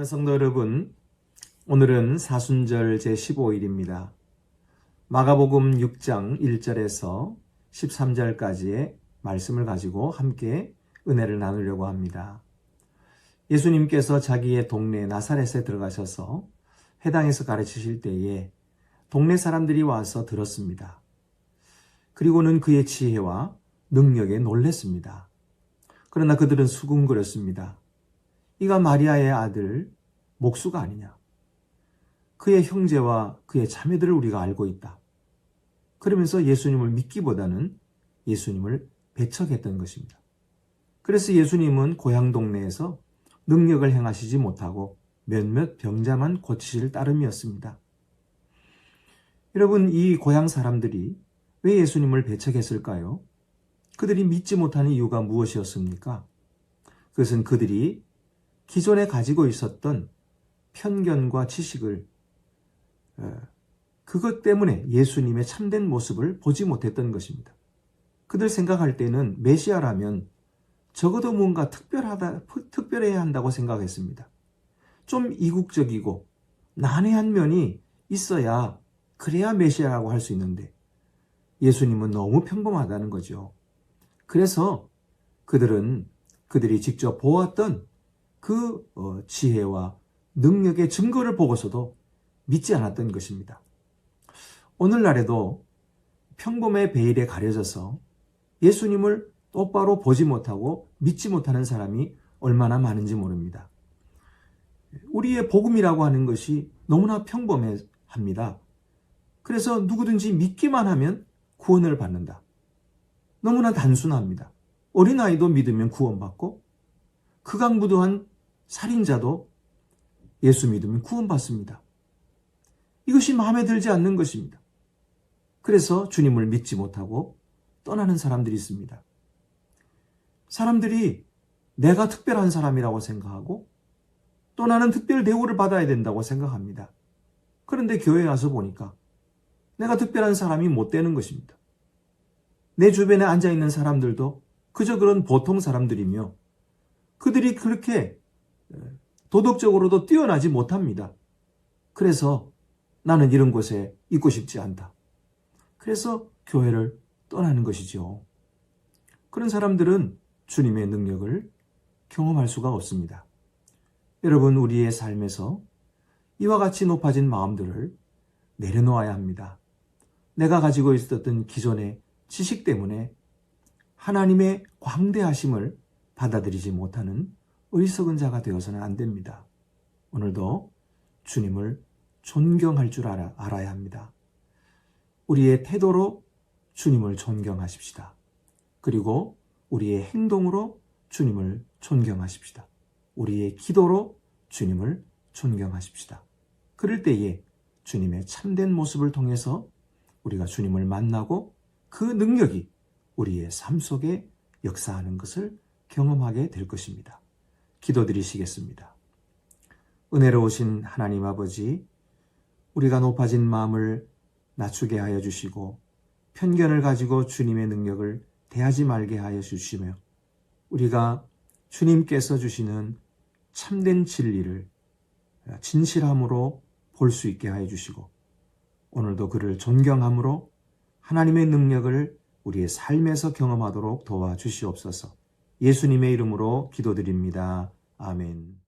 사랑하는 성도 여러분, 오늘은 사순절 제15일입니다. 마가복음 6장 1절에서 13절까지의 말씀을 가지고 함께 은혜를 나누려고 합니다. 예수님께서 자기의 동네 나사렛에 들어가셔서 회당에서 가르치실 때에 동네 사람들이 와서 들었습니다. 그리고는 그의 지혜와 능력에 놀랐습니다. 그러나 그들은 수군거렸습니다. 이가 마리아의 아들 목수가 아니냐. 그의 형제와 그의 자매들을 우리가 알고 있다. 그러면서 예수님을 믿기보다는 예수님을 배척했던 것입니다. 그래서 예수님은 고향 동네에서 능력을 행하시지 못하고 몇몇 병자만 고치실 따름이었습니다. 여러분, 이 고향 사람들이 왜 예수님을 배척했을까요? 그들이 믿지 못하는 이유가 무엇이었습니까? 그것은 그들이 기존에 가지고 있었던 편견과 지식을 그것 때문에 예수님의 참된 모습을 보지 못했던 것입니다. 그들 생각할 때는 메시아라면 적어도 뭔가 특별해야 한다고 생각했습니다. 좀 이국적이고 난해한 면이 있어야 그래야 메시아라고 할 수 있는데 예수님은 너무 평범하다는 거죠. 그래서 그들이 직접 보았던 그 지혜와 능력의 증거를 보고서도 믿지 않았던 것입니다. 오늘날에도 평범의 베일에 가려져서 예수님을 똑바로 보지 못하고 믿지 못하는 사람이 얼마나 많은지 모릅니다. 우리의 복음이라고 하는 것이 너무나 평범합니다. 그래서 누구든지 믿기만 하면 구원을 받는다. 너무나 단순합니다. 어린아이도 믿으면 구원받고 극악무도한 살인자도 예수 믿으면 구원받습니다. 이것이 마음에 들지 않는 것입니다. 그래서 주님을 믿지 못하고 떠나는 사람들이 있습니다. 사람들이 내가 특별한 사람이라고 생각하고 또 나는 특별 대우를 받아야 된다고 생각합니다. 그런데 교회에 와서 보니까 내가 특별한 사람이 못 되는 것입니다. 내 주변에 앉아있는 사람들도 그저 그런 보통 사람들이며 그들이 그렇게 도덕적으로도 뛰어나지 못합니다. 그래서 나는 이런 곳에 있고 싶지 않다. 그래서 교회를 떠나는 것이죠. 그런 사람들은 주님의 능력을 경험할 수가 없습니다. 여러분, 우리의 삶에서 이와 같이 높아진 마음들을 내려놓아야 합니다. 내가 가지고 있었던 기존의 지식 때문에 하나님의 광대하심을 받아들이지 못하는 어리석은 자가 되어서는 안 됩니다. 오늘도 주님을 존경할 줄 알아야 합니다. 우리의 태도로 주님을 존경하십시다. 그리고 우리의 행동으로 주님을 존경하십시다. 우리의 기도로 주님을 존경하십시다. 그럴 때에 주님의 참된 모습을 통해서 우리가 주님을 만나고 그 능력이 우리의 삶 속에 역사하는 것을 경험하게 될 것입니다. 기도드리시겠습니다. 은혜로우신 하나님 아버지, 우리가 높아진 마음을 낮추게 하여 주시고 편견을 가지고 주님의 능력을 대하지 말게 하여 주시며 우리가 주님께서 주시는 참된 진리를 진실함으로 볼 수 있게 하여 주시고 오늘도 그를 존경함으로 하나님의 능력을 우리의 삶에서 경험하도록 도와주시옵소서. 예수님의 이름으로 기도드립니다. 아멘.